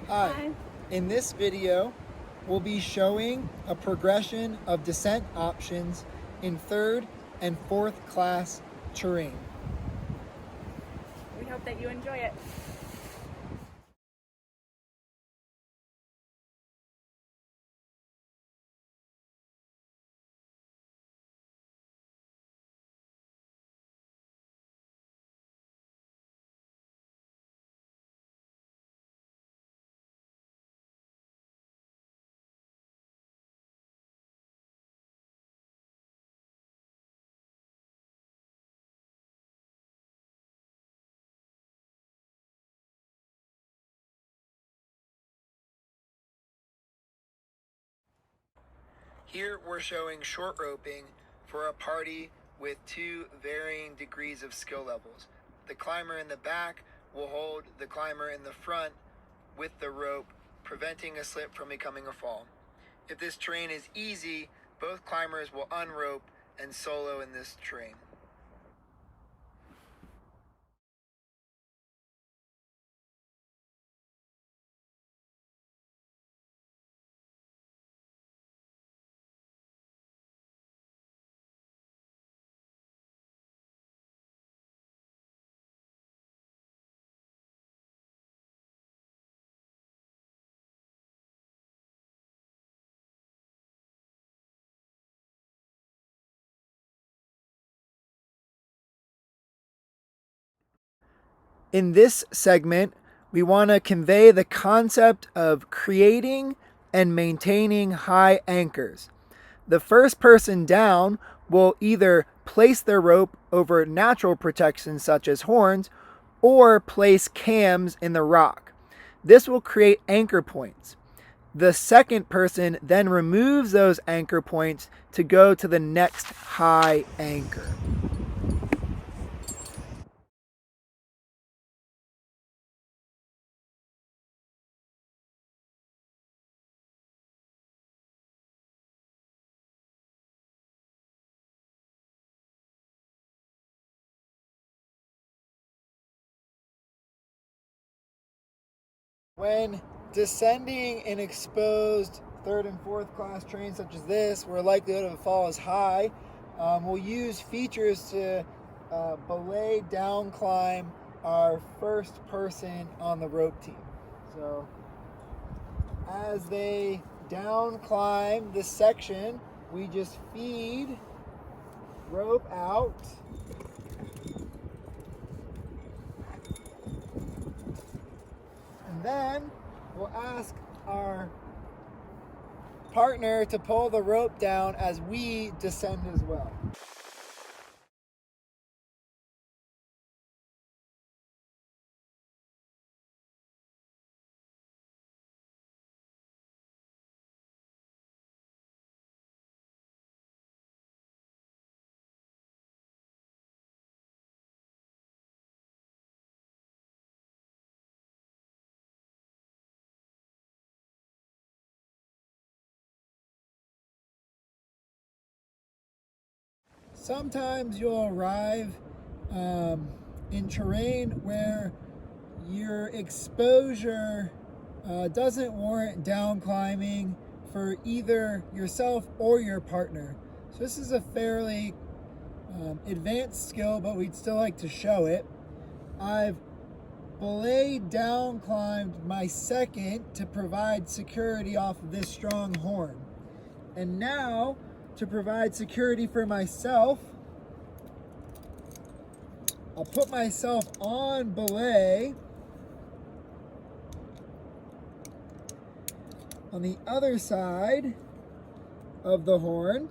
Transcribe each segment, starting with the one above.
Hi. In this video, we'll be showing a progression of descent options in third and fourth class terrain. We hope that you enjoy it. Here we're showing short roping for a party with two varying degrees of skill levels. The climber in the back will hold the climber in the front with the rope, preventing a slip from becoming a fall. If this terrain is easy, both climbers will unrope and solo in this terrain. In this segment, we want to convey the concept of creating and maintaining high anchors. The first person down will either place their rope over natural protection such as horns or place cams in the rock. This will create anchor points. The second person then removes those anchor points to go to the next high anchor. When descending in exposed third and fourth class terrain such as this, where likelihood of a fall is high, we'll use features to belay down climb our first person on the rope team. So as they down climb this section, we just feed rope out. And then we'll ask our partner to pull the rope down as we descend as well. Sometimes you'll arrive in terrain where your exposure doesn't warrant down climbing for either yourself or your partner. So this is a fairly advanced skill, but we'd still like to show it. I've belayed down climbed my second to provide security off of this strong horn. And now, to provide security for myself, I'll put myself on belay on the other side of the horn.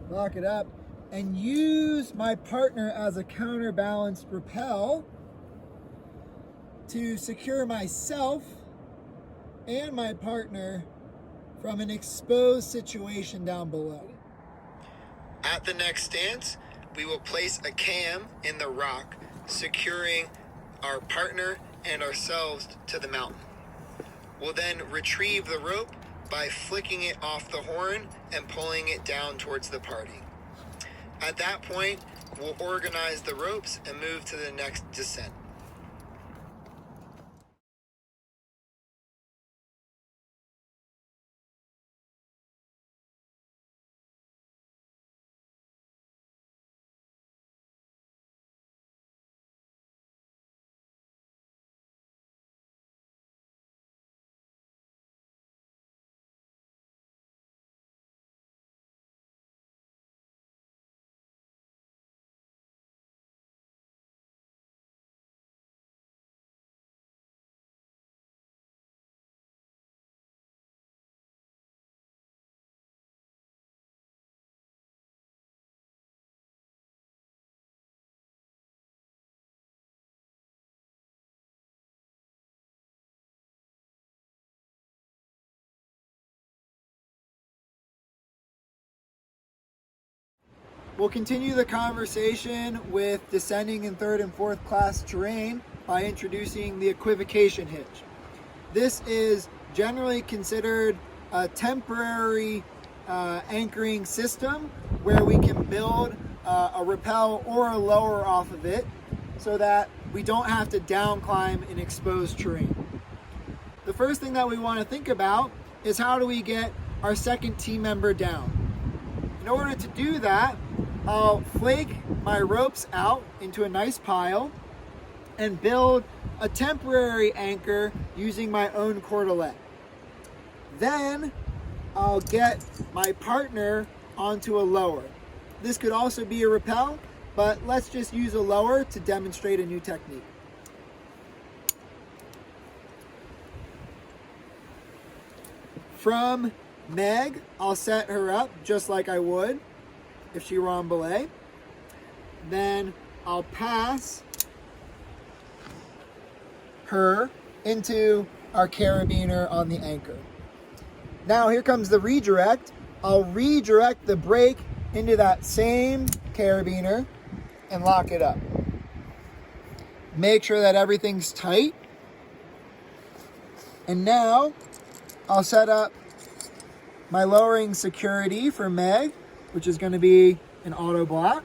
Lock it up and use my partner as a counterbalanced rappel to secure myself and my partner from an exposed situation down below. At the next stance, we will place a cam in the rock, securing our partner and ourselves to the mountain. We'll then retrieve the rope by flicking it off the horn and pulling it down towards the party. At that point, we'll organize the ropes and move to the next descent. We'll continue the conversation with descending in third and fourth class terrain by introducing the equivocation hitch. This is generally considered a temporary anchoring system where we can build a rappel or a lower off of it so that we don't have to down climb in exposed terrain. The first thing that we want to think about is how do we get our second team member down. In order to do that, I'll flake my ropes out into a nice pile and build a temporary anchor using my own cordelet. Then I'll get my partner onto a lower. This could also be a rappel, but let's just use a lower to demonstrate a new technique. From Meg, I'll set her up just like I would if she were on belay. Then I'll pass her into our carabiner on the anchor. Now here comes the redirect. I'll redirect the brake into that same carabiner and lock it up. Make sure that everything's tight. And now I'll set up my lowering security for Meg, which is going to be an auto block.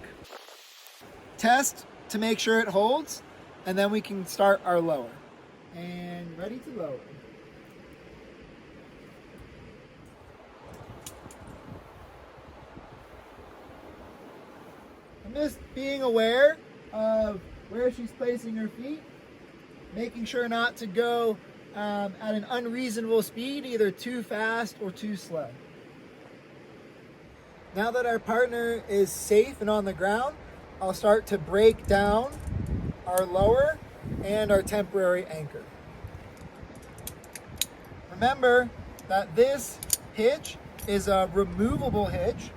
Test to make sure it holds, and then we can start our lower. And ready to lower. I'm just being aware of where she's placing her feet, making sure not to go at an unreasonable speed, either too fast or too slow. Now that our partner is safe and on the ground, I'll start to break down our lower and our temporary anchor. Remember that this hitch is a removable hitch,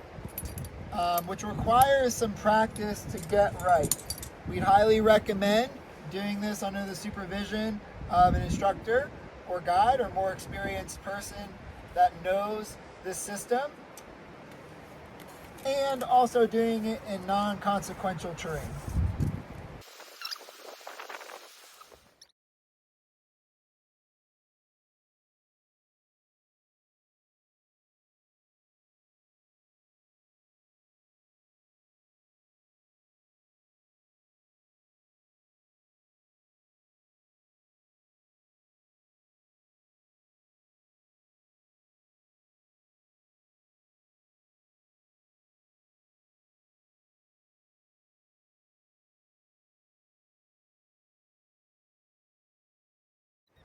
which requires some practice to get right. We'd highly recommend doing this under the supervision of an instructor or guide or more experienced person that knows this system, and also doing it in non-consequential terrain.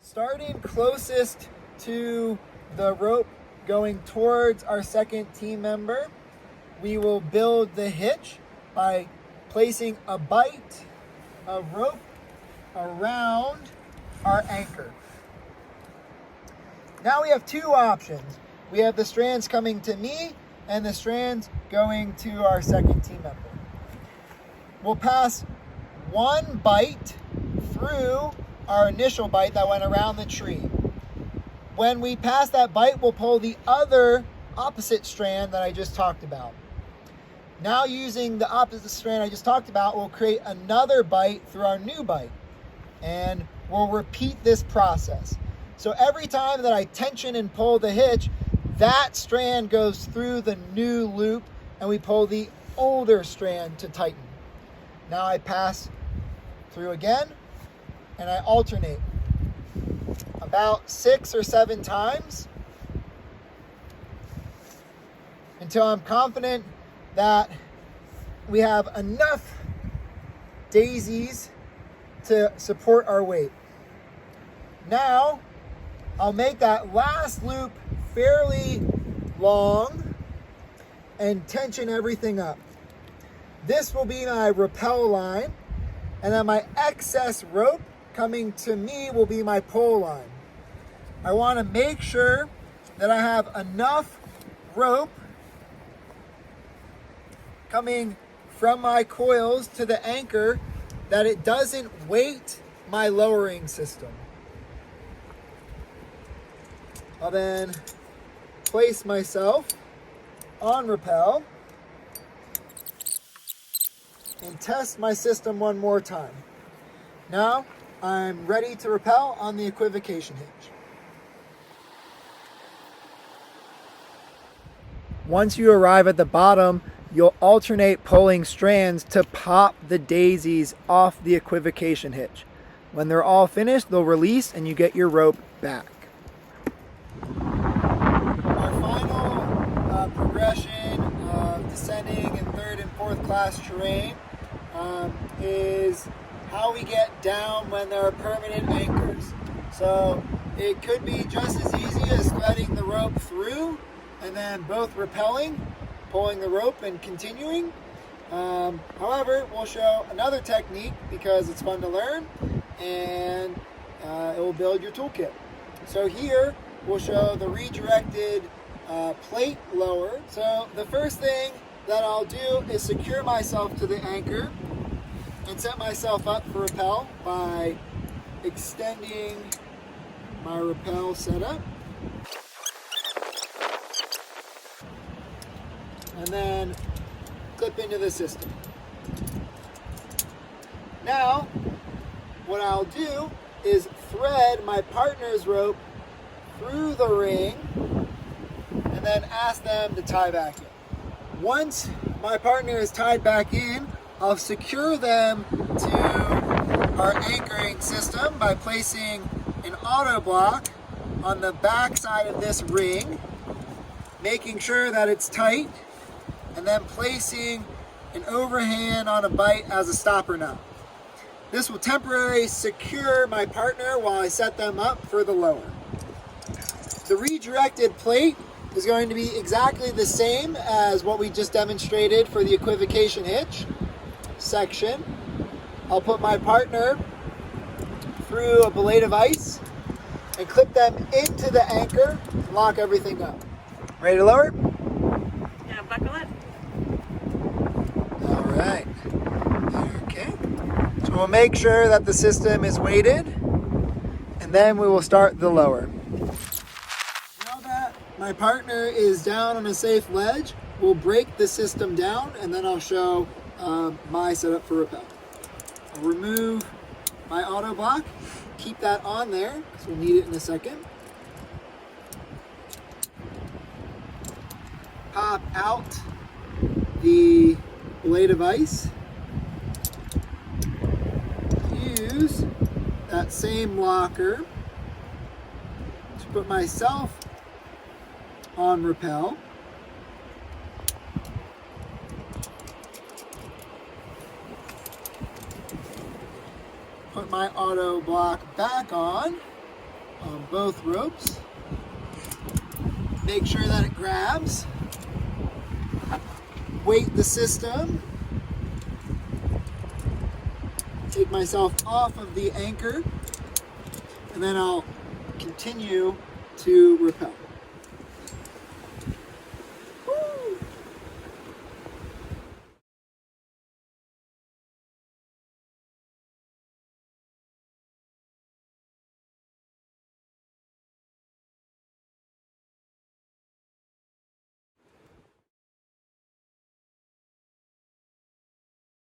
Starting closest to the rope going towards our second team member, we will build the hitch by placing a bight of rope around our anchor. Now we have two options. We have the strands coming to me and the strands going to our second team member. We'll pass one bight through our initial bight that went around the tree. When we pass that bight, we'll pull the other opposite strand that I just talked about. Now using the opposite strand I just talked about, we'll create another bight through our new bight. And we'll repeat this process. So every time that I tension and pull the hitch, that strand goes through the new loop and we pull the older strand to tighten. Now I pass through again and I alternate about 6 or 7 times until I'm confident that we have enough daisies to support our weight. Now I'll make that last loop fairly long and tension everything up. This will be my rappel line, and then my excess rope coming to me will be my pole line. I want to make sure that I have enough rope coming from my coils to the anchor that it doesn't weight my lowering system. I'll then place myself on rappel and test my system one more time. Now I'm ready to rappel on the equivocation hitch. Once you arrive at the bottom, you'll alternate pulling strands to pop the daisies off the equivocation hitch. When they're all finished, they'll release and you get your rope back. Our final progression of descending in 3rd and 4th class terrain is how we get down when there are permanent anchors. So it could be just as easy as threading the rope through and then both rappelling, pulling the rope and continuing. However, we'll show another technique because it's fun to learn and it will build your toolkit. So here we'll show the redirected plate lower. So the first thing that I'll do is secure myself to the anchor and set myself up for rappel by extending my rappel setup. And then clip into the system. Now, what I'll do is thread my partner's rope through the ring and then ask them to tie back in. Once my partner is tied back in, I'll secure them to our anchoring system by placing an auto block on the back side of this ring, making sure that it's tight, and then placing an overhand on a bite as a stopper knot. This will temporarily secure my partner while I set them up for the lower. The redirected plate is going to be exactly the same as what we just demonstrated for the equivocation hitch section. I'll put my partner through a belay device and clip them into the anchor and lock everything up. Ready to lower? Yeah, buckle it. All right. Okay. So we'll make sure that the system is weighted and then we will start the lower. Now that my partner is down on a safe ledge, we'll break the system down and then I'll show my setup for rappel. I'll remove my auto block, keep that on there because we'll need it in a second. Pop out the belay device. Use that same locker to put myself on rappel. Put my auto block back on both ropes. Make sure that it grabs. Weight the system. Take myself off of the anchor, and then I'll continue to rappel.